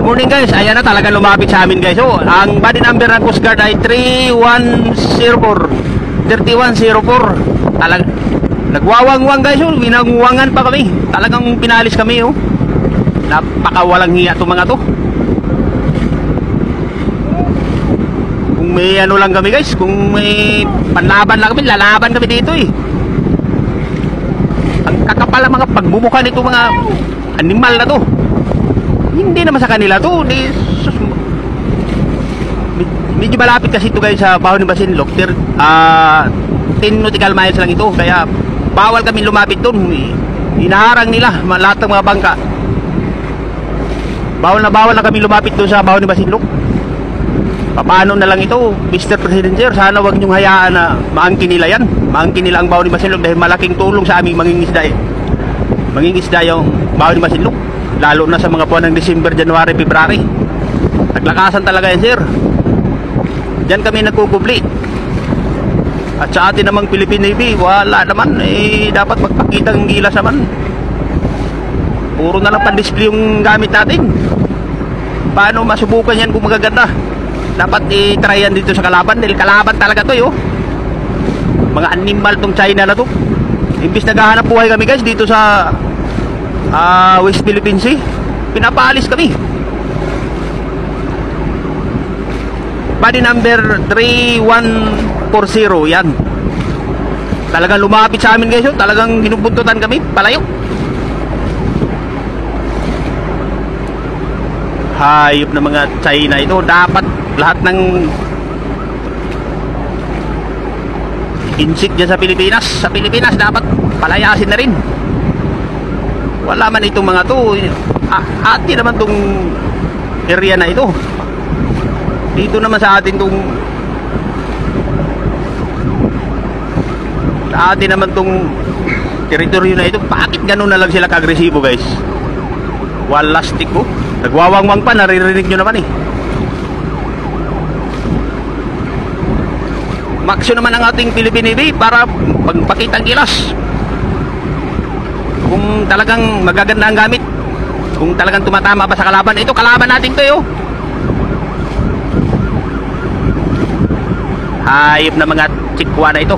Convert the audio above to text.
morning guys, ayan na talaga lumapit sa amin guys. Oh, ang body number ng Coast Guard ay 3104. Talaga nagwawangwang guys, oh, winangwangan pa kami. Talagang pinalis kami, oh. Napakawalang hiya itong mga to. Kung may ano lang kami guys, kung may panlaban lang kami, lalaban kami dito eh. Ang kakapal ang mga pagmumukha nito mga animal na to. Hindi naman sa kanila to. Medyo malapit kasi ito guys sa Baho ni Masinloc. 10 nautical miles lang ito. Kaya bawal kami lumapit doon. Inaharang nila lahat ng mga bangka. Bawal na kami lumapit doon sa Baho ni Masinloc. Paano na lang ito, Mr. President Sir, sana wag niyong hayaan na maangkin nila yan. Maangkin nila ang Baho ni Masinloc dahil malaking tulong sa aming mangingisda eh. Mangingisda yung Baho ni Masinloc, lalo na sa mga buwan ng December, January, February. Naglakasan talaga yan sir. Diyan kami nagkukubli. At sa atin namang Philippine Navy, wala naman eh, dapat magpakita ng gilas naman. Puro na lang pan-display yung gamit natin. Paano masubukan yan kung magaganda? Dapat i-try yan dito sa kalaban dahil kalaban talaga to yo. Mga animal tong China na to. Imbis naghahanap buhay kami guys dito sa West Philippine Sea, pinapaalis kami. Body number 3140 yan. Talagang lumapit sa amin guys yo. Talagang binubuntutan kami palayo. Hayop na mga China ito. Dapat lahat ng insect dyan sa Pilipinas dapat palayasin na rin. Wala man itong mga to. Ati naman tong area na ito. Dito naman sa atin tong teritoryo na ito. Bakit ganun na lang sila kagresibo guys? Walastik ko. Nagwawangwang pa, naririnig nyo naman eh. Maksyo naman ang ating Philippine Navy para pagpakitang gilas. Kung talagang magaganda ang gamit, kung talagang tumatama ba sa kalaban, ito kalaban natin to yo. Hayop na mga chikwa na ito.